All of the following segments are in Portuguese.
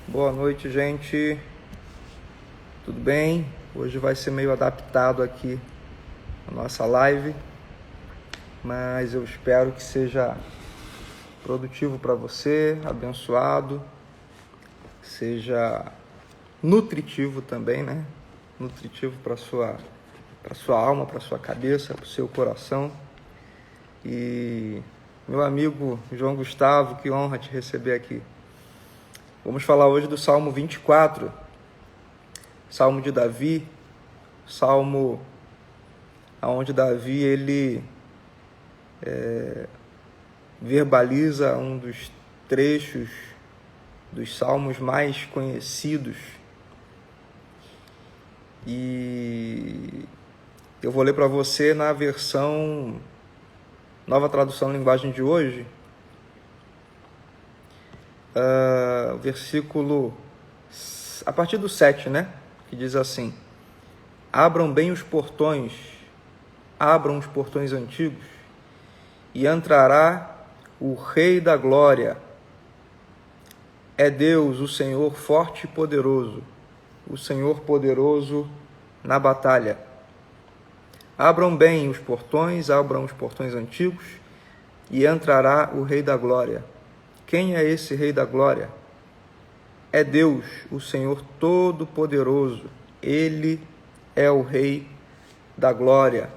Boa noite, gente. Tudo bem? Hoje vai ser meio adaptado aqui a nossa live, mas eu espero que seja produtivo para você, abençoado, seja nutritivo também, né? Nutritivo para sua alma, para sua cabeça, para o seu coração. E meu amigo João Gustavo, que honra te receber aqui. Vamos falar hoje do Salmo 24, Salmo de Davi, Salmo onde Davi ele verbaliza um dos trechos dos salmos mais conhecidos. E eu vou ler para você na versão Nova Tradução Linguagem de hoje, versículo a partir do 7, né? Que diz assim: abram bem os portões, abram os portões antigos, e entrará o Rei da Glória. É Deus, o Senhor forte e poderoso, o Senhor poderoso na batalha. Abram bem os portões antigos, e entrará o Rei da Glória. Quem é esse Rei da Glória? É Deus, o Senhor Todo-Poderoso. Ele é o Rei da Glória.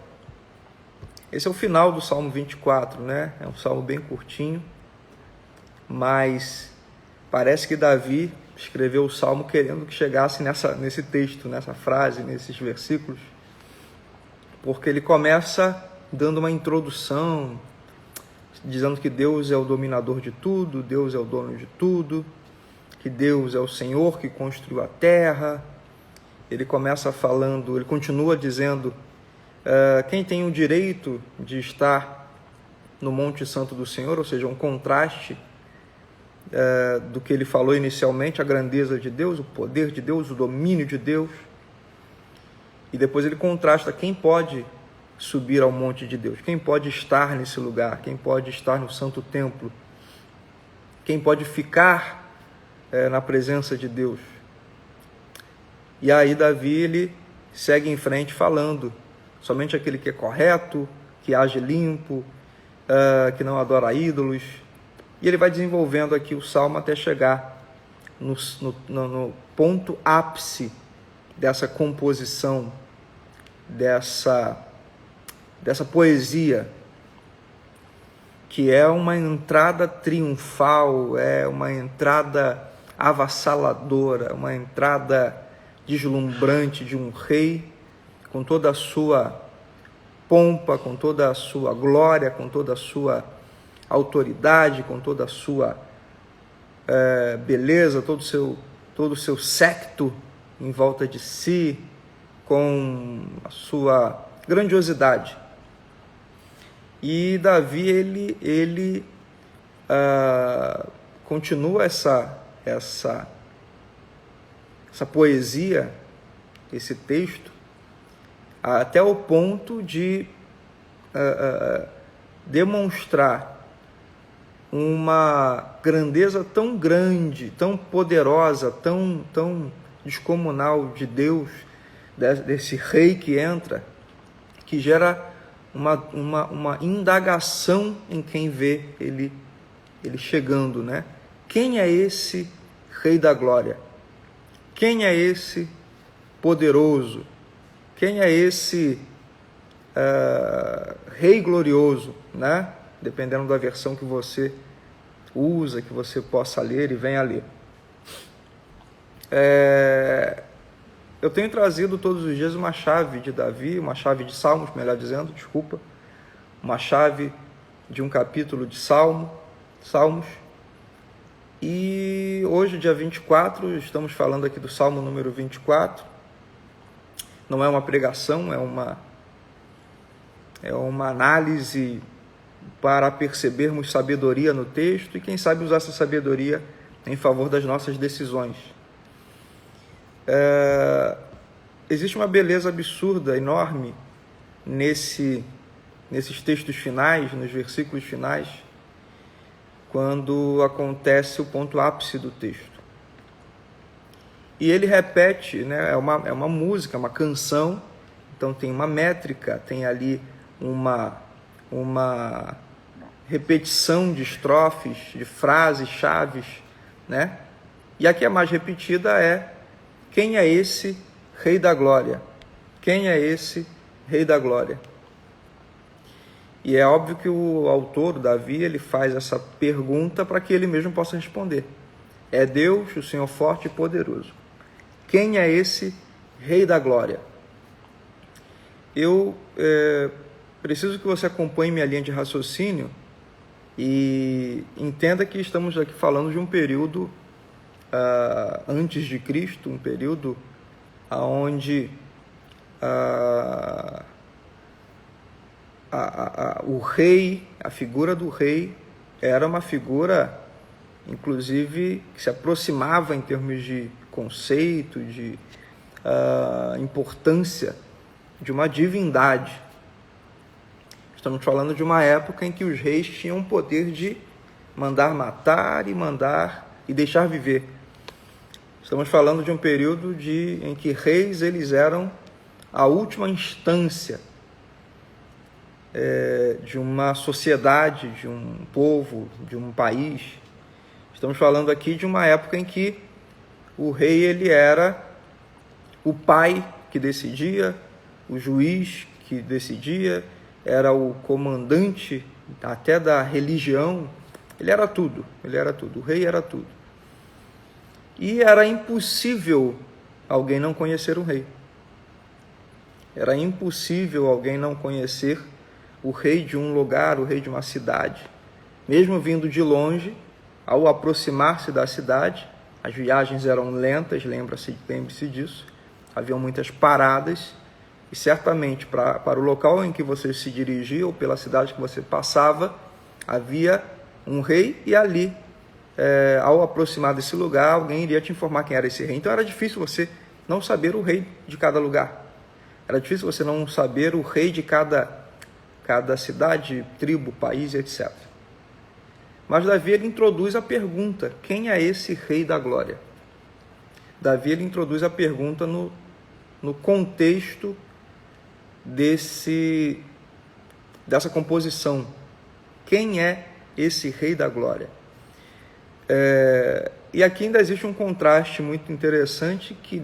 Esse é o final do Salmo 24, né? É um salmo bem curtinho, mas parece que Davi escreveu o salmo querendo que chegasse nesse texto, nessa frase, nesses versículos, porque ele começa dando uma introdução, dizendo que Deus é o dominador de tudo, Deus é o dono de tudo, que Deus é o Senhor que construiu a terra. Ele continua dizendo quem tem o direito de estar no Monte Santo do Senhor, ou seja, um contraste do que ele falou inicialmente, a grandeza de Deus, o poder de Deus, o domínio de Deus. E depois ele contrasta quem pode subir ao monte de Deus, quem pode estar nesse lugar, quem pode estar no santo templo, quem pode ficar na presença de Deus. E aí Davi ele segue em frente falando: somente aquele que é correto, que age limpo, que não adora ídolos. E ele vai desenvolvendo aqui o salmo até chegar no ponto ápice dessa composição, dessa poesia, que é uma entrada triunfal, é uma entrada avassaladora, uma entrada deslumbrante de um rei com toda a sua pompa, com toda a sua glória, com toda a sua autoridade, com toda a sua beleza, todo o seu séquito em volta de si, com a sua grandiosidade. E Davi ele continua essa poesia, esse texto, até o ponto de demonstrar uma grandeza tão grande, tão poderosa, tão descomunal de Deus, desse rei que entra, que gera uma indagação em quem vê ele chegando, né? Quem é esse Rei da Glória? Quem é esse poderoso? Quem é esse Rei glorioso, né? Dependendo da versão que você usa, que você possa ler e venha a ler. Eu tenho trazido todos os dias uma chave de Davi, uma chave de Salmos, melhor dizendo, uma chave de um capítulo de Salmos. E hoje, dia 24, estamos falando aqui do Salmo número 24. Não é uma pregação, é uma análise para percebermos sabedoria no texto e, quem sabe, usar essa sabedoria em favor das nossas decisões. Existe uma beleza absurda, enorme, nesses textos finais, nos versículos finais, quando acontece o ponto ápice do texto. E ele repete, né? É uma música, uma canção, então tem uma métrica, tem ali uma repetição de estrofes, de frases chaves, né? E a que é mais repetida é: quem é esse Rei da Glória? Quem é esse Rei da Glória? E é óbvio que o autor, Davi, ele faz essa pergunta para que ele mesmo possa responder. É Deus, o Senhor forte e poderoso. Quem é esse Rei da Glória? Eu preciso que você acompanhe minha linha de raciocínio e entenda que estamos aqui falando de um período antes de Cristo, um período onde o rei, a figura do rei, era uma figura, inclusive, que se aproximava em termos de conceito, de importância de uma divindade. Estamos falando de uma época em que os reis tinham o poder de mandar matar e deixar viver. Estamos falando de um período em que reis eles eram a última instância de uma sociedade, de um povo, de um país. Estamos falando aqui de uma época em que o rei ele era o pai que decidia, o juiz que decidia, era o comandante até da religião. Ele era tudo, o rei era tudo. E era impossível alguém não conhecer o rei. Era impossível alguém não conhecer o rei de um lugar, o rei de uma cidade. Mesmo vindo de longe, ao aproximar-se da cidade, as viagens eram lentas, lembre-se disso, haviam muitas paradas, e certamente para o local em que você se dirigia ou pela cidade que você passava, havia um rei e ali, ao aproximar desse lugar, alguém iria te informar quem era esse rei. Então era difícil você não saber o rei de cada lugar. Era difícil você não saber o rei de cada cidade, tribo, país, etc. Mas Davi ele introduz a pergunta: quem é esse Rei da Glória? Davi ele introduz a pergunta no contexto dessa composição. Quem é esse Rei da Glória? E aqui ainda existe um contraste muito interessante que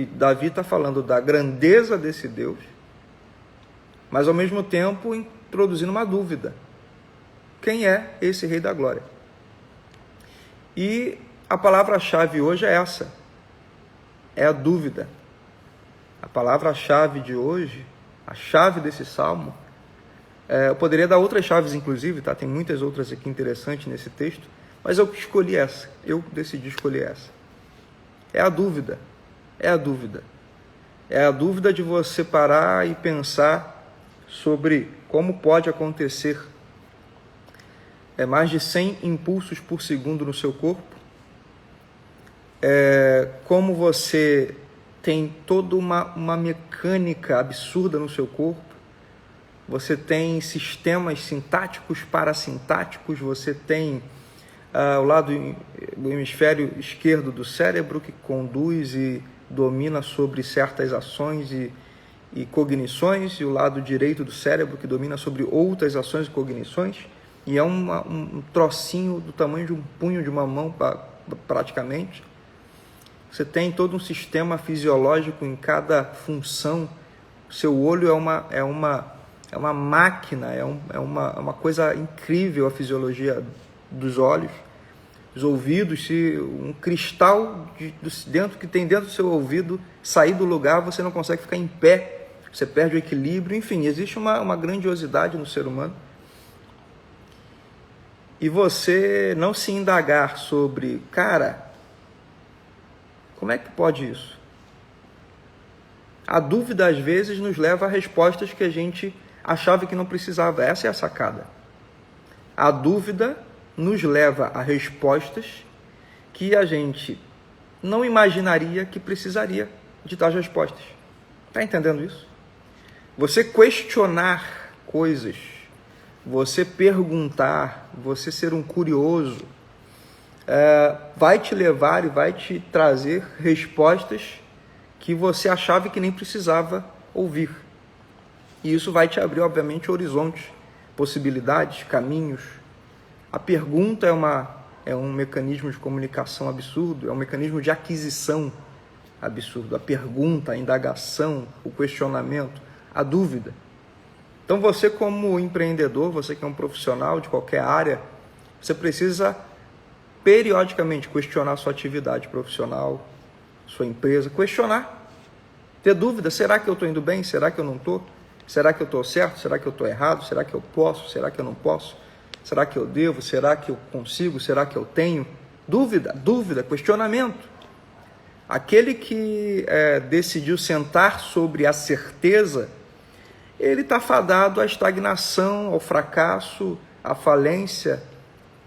Davi está falando da grandeza desse Deus, mas ao mesmo tempo introduzindo uma dúvida. Quem é esse Rei da Glória? E a palavra-chave hoje é essa, é a dúvida. A palavra-chave de hoje, a chave desse salmo, eu poderia dar outras chaves inclusive, tá? Tem muitas outras aqui interessantes nesse texto, mas eu escolhi essa, eu decidi escolher essa. É a dúvida, é a dúvida. É a dúvida de você parar e pensar sobre como pode acontecer mais de 100 impulsos por segundo no seu corpo, como você tem toda uma mecânica absurda no seu corpo, você tem sistemas sintáticos, parasintáticos, você tem o lado do hemisfério esquerdo do cérebro que conduz e domina sobre certas ações e cognições, e o lado direito do cérebro que domina sobre outras ações e cognições, e é um trocinho do tamanho de um punho de uma mão praticamente. Você tem todo um sistema fisiológico em cada função. O seu olho é uma máquina, é uma coisa incrível a fisiologia dos olhos. Os ouvidos, se um cristal dentro que tem dentro do seu ouvido sair do lugar, você não consegue ficar em pé, você perde o equilíbrio. Enfim, existe uma grandiosidade no ser humano. E você não se indagar sobre, cara, como é que pode isso? A dúvida, às vezes, nos leva a respostas que a gente achava que não precisava. Essa é a sacada. A dúvida nos leva a respostas que a gente não imaginaria que precisaria de tais respostas. Está entendendo isso? Você questionar coisas, você perguntar, você ser um curioso, vai te levar e vai te trazer respostas que você achava que nem precisava ouvir. E isso vai te abrir, obviamente, horizontes, possibilidades, caminhos. A pergunta é um mecanismo de comunicação absurdo, é um mecanismo de aquisição absurdo. A pergunta, a indagação, o questionamento, a dúvida. Então você, como empreendedor, você que é um profissional de qualquer área, você precisa periodicamente questionar sua atividade profissional, sua empresa, questionar, ter dúvida, será que eu estou indo bem? Será que eu não estou? Será que eu estou certo? Será que eu estou errado? Será que eu posso? Será que eu não posso? Será que eu devo? Será que eu consigo? Será que eu tenho? Dúvida, questionamento. Aquele que decidiu sentar sobre a certeza, ele está fadado à estagnação, ao fracasso, à falência,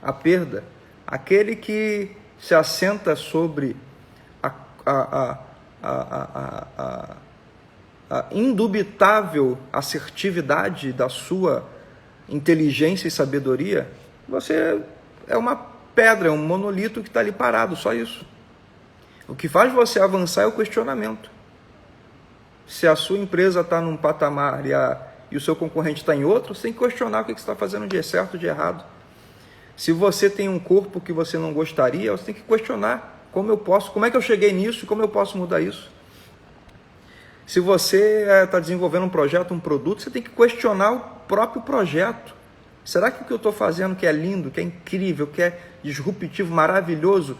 à perda. Aquele que se assenta sobre a indubitável assertividade da sua inteligência e sabedoria, você é uma pedra, é um monolito que está ali parado, só isso. O que faz você avançar é o questionamento. Se a sua empresa está num patamar e o seu concorrente está em outro, você tem que questionar o que você está fazendo de certo, de errado. Se você tem um corpo que você não gostaria, você tem que questionar como é que eu cheguei nisso e como eu posso mudar isso. Se você está desenvolvendo um projeto, um produto, você tem que questionar o próprio projeto. Será que o que eu estou fazendo, que é lindo, que é incrível, que é disruptivo, maravilhoso,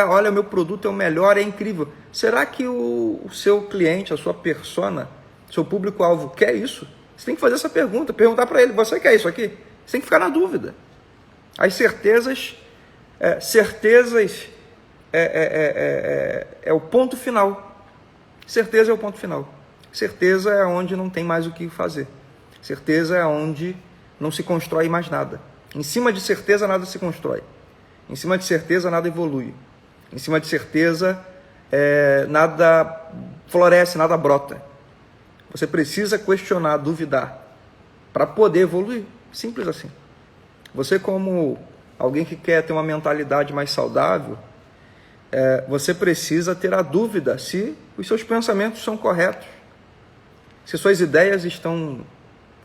olha, meu produto é o melhor, é incrível. Será que o seu cliente, a sua persona, seu público-alvo quer isso? Você tem que fazer essa pergunta, perguntar para ele, você quer isso aqui? Você tem que ficar na dúvida. As certezas é o ponto final. Certeza é o ponto final. Certeza é onde não tem mais o que fazer. Certeza é onde não se constrói mais nada. Em cima de certeza nada se constrói. Em cima de certeza nada evolui. Em cima de certeza nada floresce, nada brota. Você precisa questionar, duvidar para poder evoluir. Simples assim. Você, como alguém que quer ter uma mentalidade mais saudável, você precisa ter a dúvida se os seus pensamentos são corretos, se suas ideias estão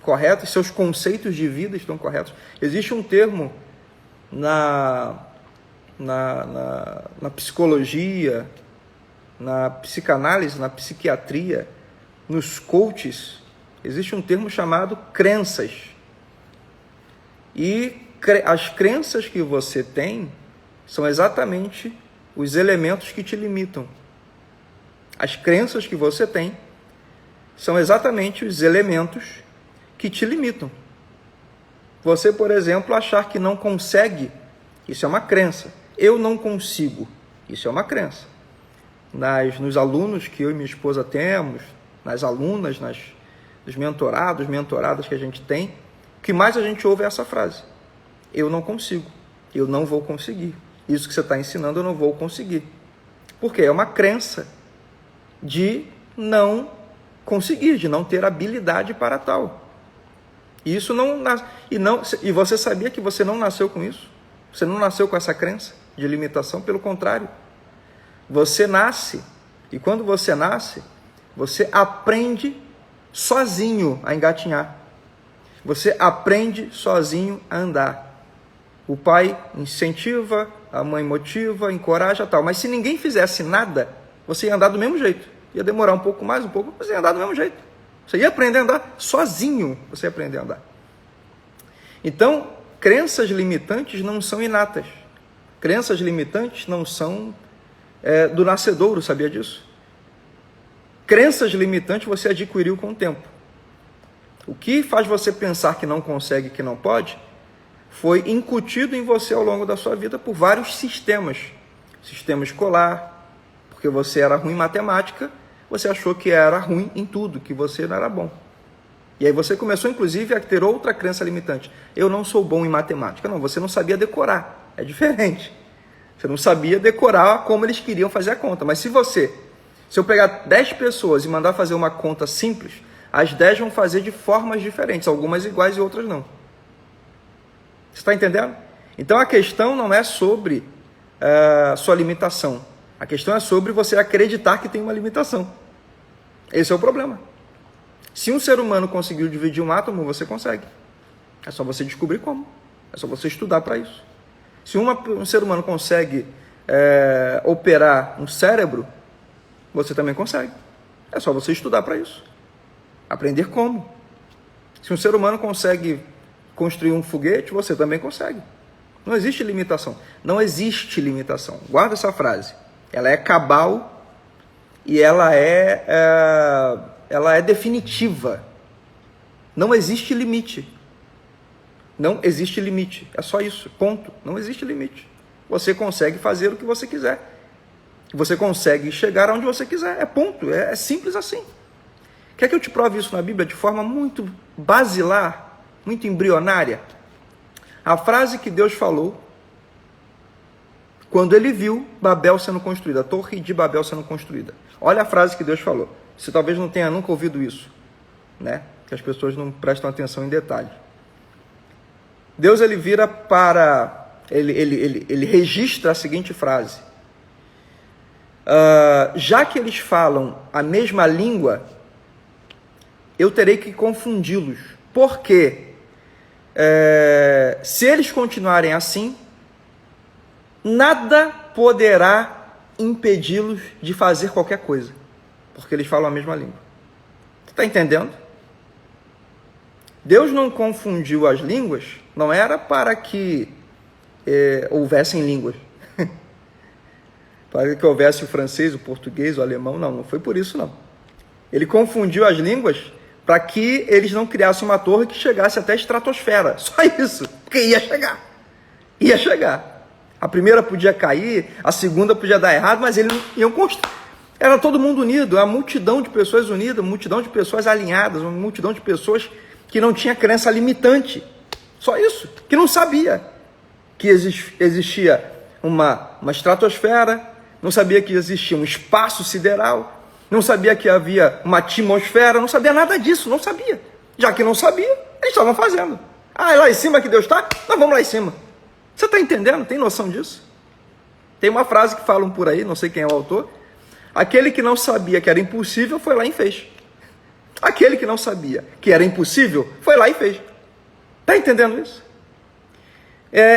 corretas, seus conceitos de vida estão corretos. Existe um termo na psicologia, na psicanálise, na psiquiatria, nos coaches, existe um termo chamado crenças. E as crenças que você tem são exatamente os elementos que te limitam. As crenças que você tem são exatamente os elementos que te limitam. Você, por exemplo, achar que não consegue, isso é uma crença. Eu não consigo, isso é uma crença. Nos alunos que eu e minha esposa temos, nas alunas, nos mentorados, mentoradas que a gente tem, o que mais a gente ouve é essa frase: eu não consigo, eu não vou conseguir. Isso que você está ensinando eu não vou conseguir. Porque é uma crença de não conseguir, de não ter habilidade para tal. E isso e você sabia que você não nasceu com isso? Você não nasceu com essa crença de limitação, pelo contrário. Você nasce, e quando você nasce, você aprende sozinho a engatinhar. Você aprende sozinho a andar. O pai incentiva, a mãe motiva, encoraja, tal. Mas se ninguém fizesse nada, você ia andar do mesmo jeito. Ia demorar um pouco mais, mas você ia andar do mesmo jeito. Você ia aprender a andar sozinho, você ia aprender a andar. Então, crenças limitantes não são inatas. Crenças limitantes não são do nascedouro, sabia disso? Crenças limitantes você adquiriu com o tempo. O que faz você pensar que não consegue, que não pode, foi incutido em você ao longo da sua vida por vários sistemas. Sistema escolar, porque você era ruim em matemática, você achou que era ruim em tudo, que você não era bom. E aí você começou, inclusive, a ter outra crença limitante. Eu não sou bom em matemática. Não, você não sabia decorar. É diferente. Você não sabia decorar como eles queriam fazer a conta. Mas se eu pegar 10 pessoas e mandar fazer uma conta simples, as 10 vão fazer de formas diferentes, algumas iguais e outras não. Você está entendendo? Então a questão não é sobre sua limitação. A questão é sobre você acreditar que tem uma limitação. Esse é o problema. Se um ser humano conseguiu dividir um átomo, você consegue. É só você descobrir como. É só você estudar para isso. Se um ser humano consegue operar um cérebro, você também consegue. É só você estudar para isso. Aprender como. Se um ser humano consegue construir um foguete, você também consegue. Não existe limitação. Não existe limitação. Guarda essa frase. Ela é cabal e ela é definitiva. Não existe limite. Não existe limite. É só isso. Ponto. Não existe limite. Você consegue fazer o que você quiser. Você consegue chegar aonde você quiser. É ponto. É simples assim. Quer que eu te prove isso na Bíblia de forma muito basilar, muito embrionária? A frase que Deus falou quando ele viu Babel sendo construída, a torre de Babel sendo construída. Olha a frase que Deus falou. Você talvez não tenha nunca ouvido isso, né? Que as pessoas não prestam atenção em detalhe. Deus, ele vira para... Ele registra a seguinte frase. Já que eles falam a mesma língua, eu terei que confundi-los. Por quê? Se eles continuarem assim, nada poderá impedi-los de fazer qualquer coisa, porque eles falam a mesma língua. Tu está entendendo? Deus não confundiu as línguas, não era para que houvessem línguas, para que houvesse o francês, o português, o alemão, não foi por isso não. Ele confundiu as línguas para que eles não criassem uma torre que chegasse até a estratosfera, só isso, porque ia chegar. A primeira podia cair, a segunda podia dar errado, mas eles iam construir. Era todo mundo unido, uma multidão de pessoas unidas, uma multidão de pessoas alinhadas, uma multidão de pessoas que não tinha crença limitante. Só isso, que não sabia que existia uma estratosfera, não sabia que existia um espaço sideral, não sabia que havia uma atmosfera, não sabia nada disso, não sabia. Já que não sabia, eles estavam fazendo. É lá em cima que Deus está? Nós vamos lá em cima. Você está entendendo? Tem noção disso? Tem uma frase que falam por aí, não sei quem é o autor. Aquele que não sabia que era impossível, foi lá e fez. Aquele que não sabia que era impossível, foi lá e fez. Está entendendo isso?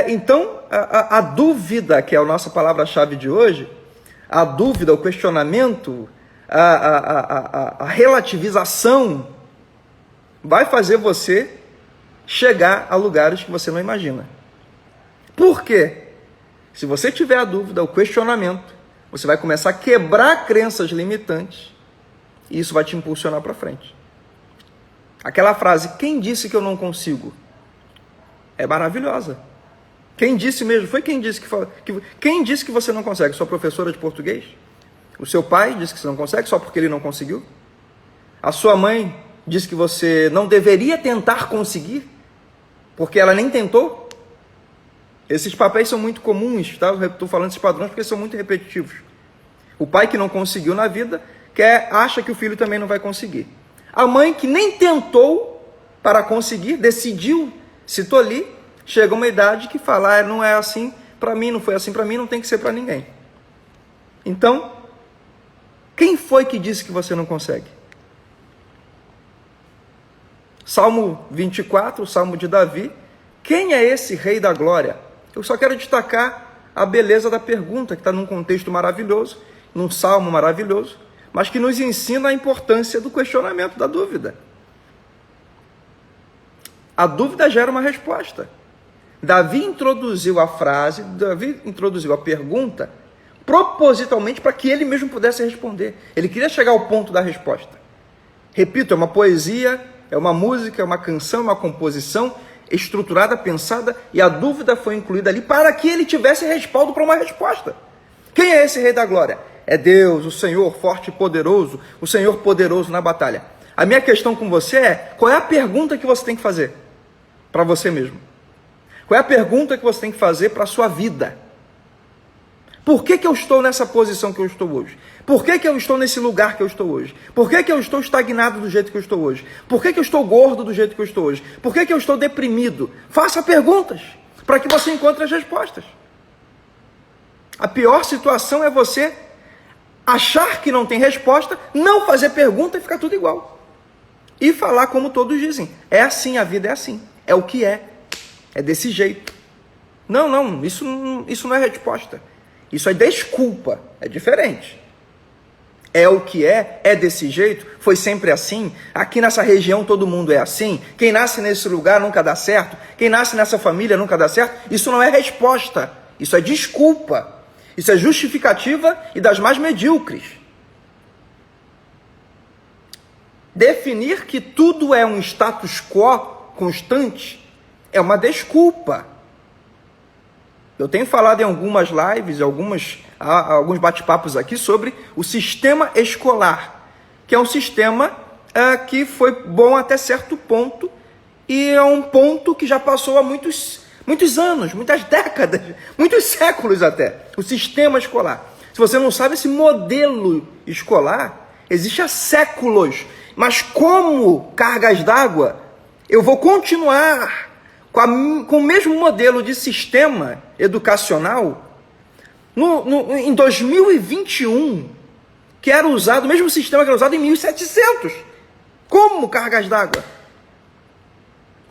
Então, a dúvida, que é a nossa palavra-chave de hoje, a dúvida, o questionamento, a relativização, vai fazer você chegar a lugares que você não imagina. Por quê? Se você tiver a dúvida, o questionamento, você vai começar a quebrar crenças limitantes e isso vai te impulsionar para frente. Aquela frase, quem disse que eu não consigo? É maravilhosa. Quem disse mesmo? Foi quem disse quem disse que você não consegue? Sua professora de português? O seu pai disse que você não consegue só porque ele não conseguiu? A sua mãe disse que você não deveria tentar conseguir porque ela nem tentou? Esses papéis são muito comuns, tá? Eu estou falando esses padrões porque são muito repetitivos. O pai que não conseguiu na vida acha que o filho também não vai conseguir. A mãe que nem tentou para conseguir, decidiu se tolir, chega uma idade que fala, não é assim para mim, não foi assim para mim, não tem que ser para ninguém. Então, quem foi que disse que você não consegue? Salmo 24, o Salmo de Davi. Quem é esse Rei da Glória? Eu só quero destacar a beleza da pergunta, que está num contexto maravilhoso, num salmo maravilhoso, mas que nos ensina a importância do questionamento, da dúvida. A dúvida gera uma resposta. Davi introduziu a frase, Davi introduziu a pergunta, propositalmente para que ele mesmo pudesse responder. Ele queria chegar ao ponto da resposta. Repito, é uma poesia, é uma música, é uma canção, é uma composição estruturada, pensada, e a dúvida foi incluída ali para que ele tivesse respaldo para uma resposta. Quem é esse Rei da Glória? É Deus, o Senhor forte e poderoso, o Senhor poderoso na batalha. A minha questão com você é, qual é a pergunta que você tem que fazer para você mesmo? Qual é a pergunta que você tem que fazer para a sua vida? Por que eu estou nessa posição que eu estou hoje? Por que eu estou nesse lugar que eu estou hoje? Por que eu estou estagnado do jeito que eu estou hoje? Por que eu estou gordo do jeito que eu estou hoje? Por que eu estou deprimido? Faça perguntas para que você encontre as respostas. A pior situação é você achar que não tem resposta, não fazer pergunta e ficar tudo igual. E falar como todos dizem. É assim, a vida é assim. É o que é. É desse jeito. Não, isso não é resposta. Isso é desculpa. É diferente. É o que é desse jeito, foi sempre assim. Aqui nessa região todo mundo é assim. Quem nasce nesse lugar nunca dá certo. Quem nasce nessa família nunca dá certo. Isso não é resposta. Isso é desculpa. Isso é justificativa e das mais medíocres. Definir que tudo é um status quo constante é uma desculpa. Eu tenho falado em algumas lives, alguns bate-papos aqui sobre o sistema escolar, que é um sistema que foi bom até certo ponto e é um ponto que já passou há muitos anos, muitas décadas, muitos séculos até, o sistema escolar. Se você não sabe, esse modelo escolar existe há séculos, mas como cargas d'água, eu vou continuar com o mesmo modelo de sistema educacional em 2021, que era usado, o mesmo sistema que era usado em 1700. Como cargas d'água?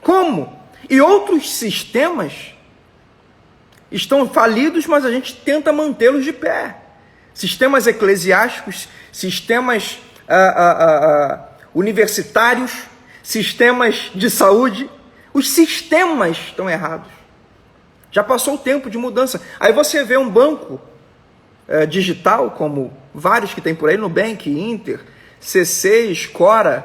Como? E outros sistemas estão falidos, mas a gente tenta mantê-los de pé. Sistemas eclesiásticos, sistemas universitários, sistemas de saúde. Os sistemas estão errados. Já passou o tempo de mudança. Aí você vê um banco digital, como vários que tem por aí, Nubank, Inter, C6, Scora,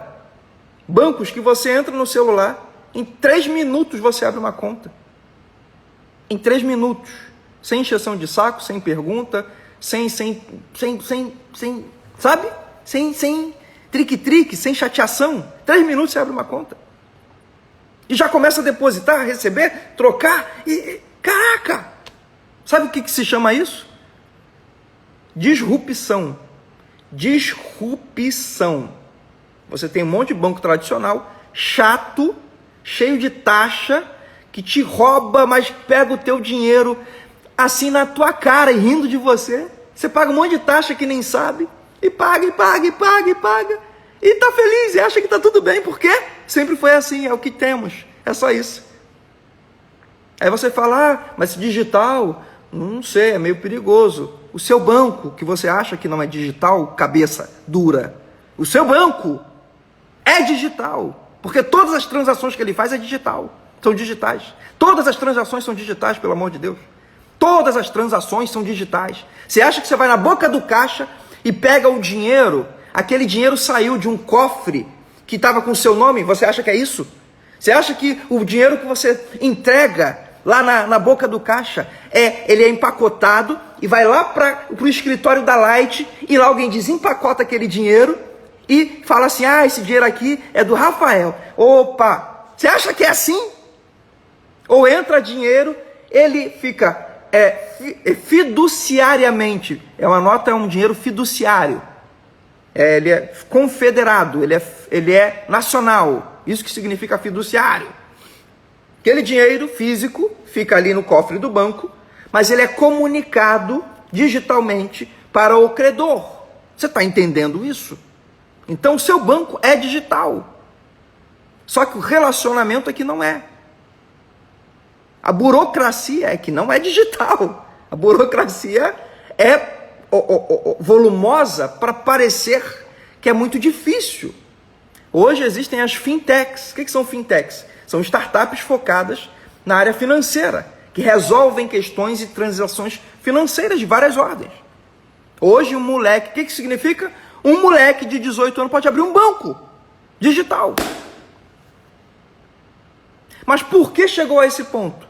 bancos que você entra no celular, em 3 minutos você abre uma conta. Em 3 minutos. Sem encheção de saco, sem pergunta, sem sabe? Sem trique-trique, sem chateação. 3 minutos você abre uma conta. E já começa a depositar, receber, trocar. E caraca! Sabe o que se chama isso? Disrupção. Disrupção. Você tem um monte de banco tradicional, chato, cheio de taxa, que te rouba, mas pega o teu dinheiro assim na tua cara e rindo de você. Você paga um monte de taxa que nem sabe, e paga. E tá feliz, e acha que tá tudo bem, por quê? Sempre foi assim, é o que temos, é só isso. Aí você fala, mas digital, não sei, é meio perigoso. O seu banco, que você acha que não é digital, cabeça dura, o seu banco é digital, porque todas as transações que ele faz é digital, são digitais. Todas as transações são digitais, pelo amor de Deus. Todas as transações são digitais. Você acha que você vai na boca do caixa e pega o dinheiro, aquele dinheiro saiu de um cofre que estava com o seu nome, você acha que é isso? Você acha que o dinheiro que você entrega lá na boca do caixa, ele é empacotado e vai lá para o escritório da Light e lá alguém desempacota aquele dinheiro e fala assim, esse dinheiro aqui é do Rafael. Opa, você acha que é assim? Ou entra dinheiro, ele fica fiduciariamente, é um dinheiro fiduciário, ele é confederado, ele é nacional, isso que significa fiduciário. Aquele dinheiro físico fica ali no cofre do banco, mas ele é comunicado digitalmente para o credor. Você está entendendo isso? Então o seu banco é digital, só que o relacionamento é que não é. A burocracia é que não é digital. A burocracia é volumosa para parecer que é muito difícil. Hoje existem as fintechs. O que são fintechs? São startups focadas na área financeira, que resolvem questões e transações financeiras de várias ordens. Hoje um moleque, o que significa? Um moleque de 18 anos pode abrir um banco digital. Mas por que chegou a esse ponto?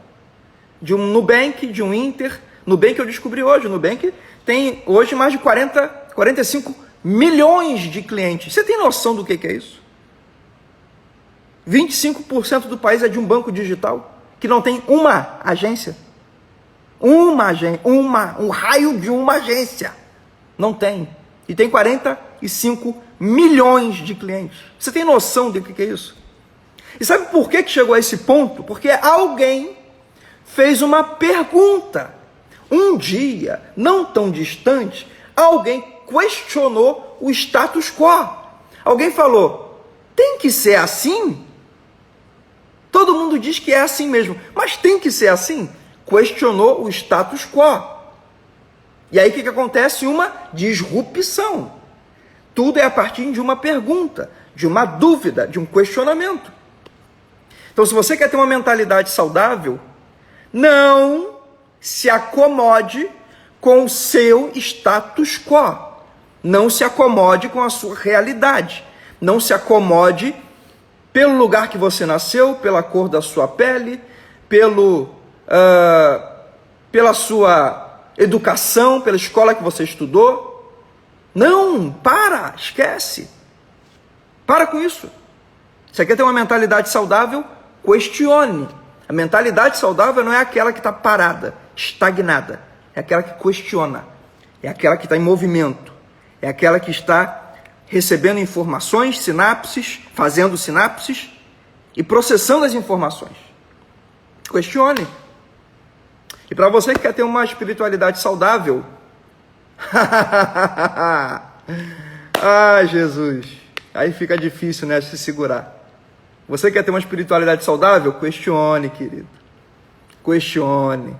De um Nubank, de um Inter. Nubank eu descobri hoje. O Nubank tem hoje mais de 45 milhões de clientes. Você tem noção do que é isso? 25% do país é de um banco digital que não tem uma agência. Um raio de uma agência. Não tem. E tem 45 milhões de clientes. Você tem noção do que é isso? E sabe por que chegou a esse ponto? Porque alguém fez uma pergunta. um dia, não tão distante, alguém questionou o status quo. Alguém falou, tem que ser assim? Todo mundo diz que é assim mesmo, mas tem que ser assim? Questionou o status quo. E aí o que acontece? Uma disrupção. Tudo é a partir de uma pergunta, de uma dúvida, de um questionamento. Então, se você quer ter uma mentalidade saudável, não se acomode com o seu status quo. Não se acomode com a sua realidade. Não se acomode pelo lugar que você nasceu, pela cor da sua pele, pela sua educação, pela escola que você estudou. Não, esquece. Para com isso. Você quer ter uma mentalidade saudável? Questione. A mentalidade saudável não é aquela que está parada, estagnada. É aquela que questiona. É aquela que está em movimento. É aquela que está recebendo informações, sinapses, fazendo sinapses e processando as informações. Questione. E para você que quer ter uma espiritualidade saudável, Jesus, aí fica difícil, né, se segurar. Você quer ter uma espiritualidade saudável? Questione, querido. Questione.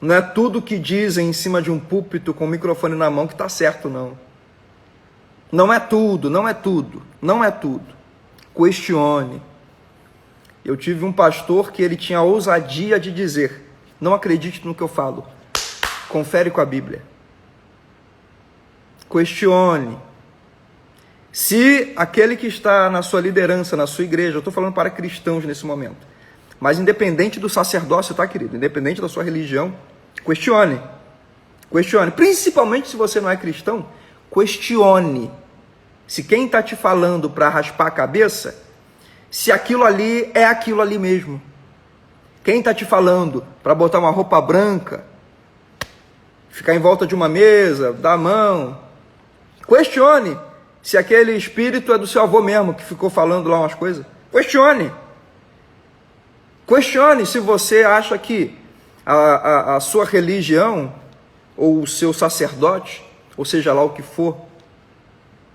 Não é tudo que dizem em cima de um púlpito com o microfone na mão que está certo, não. Não é tudo, não é tudo, não é tudo. Questione. Eu tive um pastor que ele tinha a ousadia de dizer, não acredite no que eu falo, confere com a Bíblia. Questione. Se aquele que está na sua liderança, na sua igreja, eu estou falando para cristãos nesse momento, mas independente do sacerdócio, tá, querido? Independente da sua religião, questione. Questione. Principalmente se você não é cristão, questione. Se quem está te falando para raspar a cabeça, se aquilo ali é aquilo ali mesmo. Quem está te falando para botar uma roupa branca, ficar em volta de uma mesa, dar a mão, questione. Se aquele espírito é do seu avô mesmo, que ficou falando lá umas coisas, questione. Questione se você acha que a sua religião, ou o seu sacerdote, ou seja lá o que for,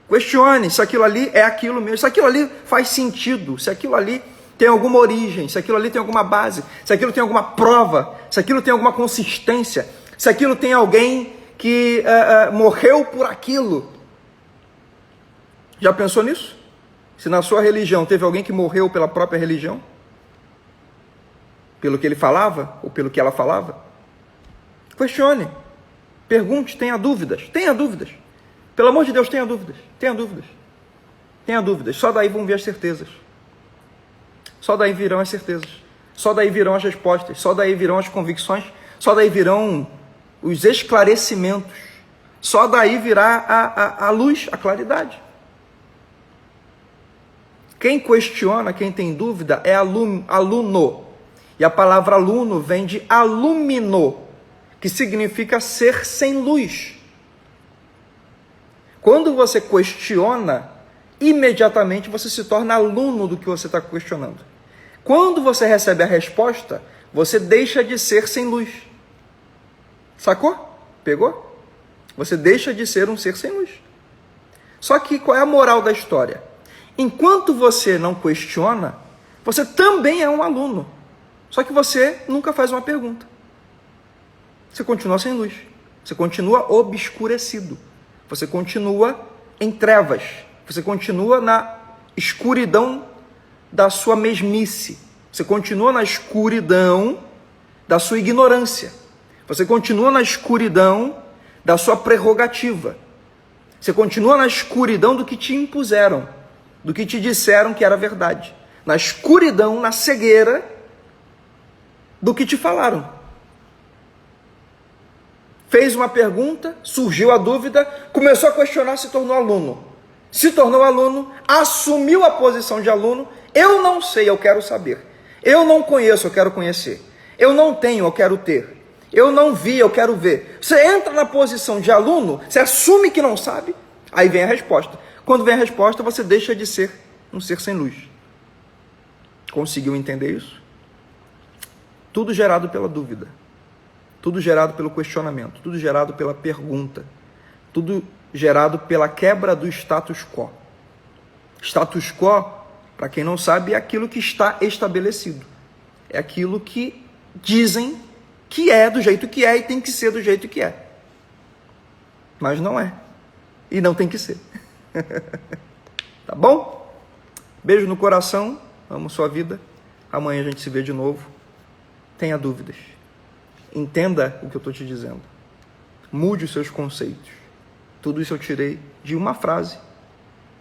questione se aquilo ali é aquilo mesmo, se aquilo ali faz sentido, se aquilo ali tem alguma origem, se aquilo ali tem alguma base, se aquilo tem alguma prova, se aquilo tem alguma consistência, se aquilo tem alguém que morreu por aquilo. Já pensou nisso? Se na sua religião teve alguém que morreu pela própria religião? Pelo que ele falava? Ou pelo que ela falava? Questione. Pergunte, tenha dúvidas. Tenha dúvidas. Pelo amor de Deus, tenha dúvidas. Tenha dúvidas. Tenha dúvidas. Só daí vão vir as certezas. Só daí virão as certezas. Só daí virão as respostas. Só daí virão as convicções. Só daí virão os esclarecimentos. Só daí virá a luz, a claridade. Quem questiona, quem tem dúvida, é aluno. E a palavra aluno vem de alumino, que significa ser sem luz. Quando você questiona, imediatamente você se torna aluno do que você está questionando. Quando você recebe a resposta, você deixa de ser sem luz. Sacou? Pegou? Você deixa de ser um ser sem luz. Só que qual é a moral da história? Enquanto você não questiona, você também é um aluno. Só que você nunca faz uma pergunta. Você continua sem luz. Você continua obscurecido. Você continua em trevas. Você continua na escuridão da sua mesmice. Você continua na escuridão da sua ignorância. Você continua na escuridão da sua prerrogativa. Você continua na escuridão do que te impuseram, do que te disseram que era verdade. Na escuridão, na cegueira do que te falaram. Fez uma pergunta, surgiu a dúvida, começou a questionar, se tornou aluno. Se tornou aluno, assumiu a posição de aluno. Eu não sei, eu quero saber. Eu não conheço, eu quero conhecer. Eu não tenho, eu quero ter. Eu não vi, eu quero ver. Você entra na posição de aluno, você assume que não sabe, aí vem a resposta. Quando vem a resposta, você deixa de ser um ser sem luz. Conseguiu entender isso? Tudo gerado pela dúvida. Tudo gerado pelo questionamento, tudo gerado pela pergunta, tudo gerado pela quebra do status quo. Status quo, para quem não sabe, é aquilo que está estabelecido. É aquilo que dizem que é do jeito que é e tem que ser do jeito que é. Mas não é. E não tem que ser. Tá bom? Beijo no coração. Amo sua vida. Amanhã a gente se vê de novo. Tenha dúvidas. Entenda o que eu estou te dizendo. Mude os seus conceitos. Tudo isso eu tirei de uma frase,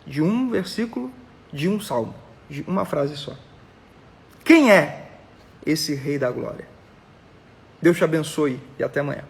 de um versículo, de um salmo. De uma frase só. Quem é esse Rei da Glória? Deus te abençoe e até amanhã.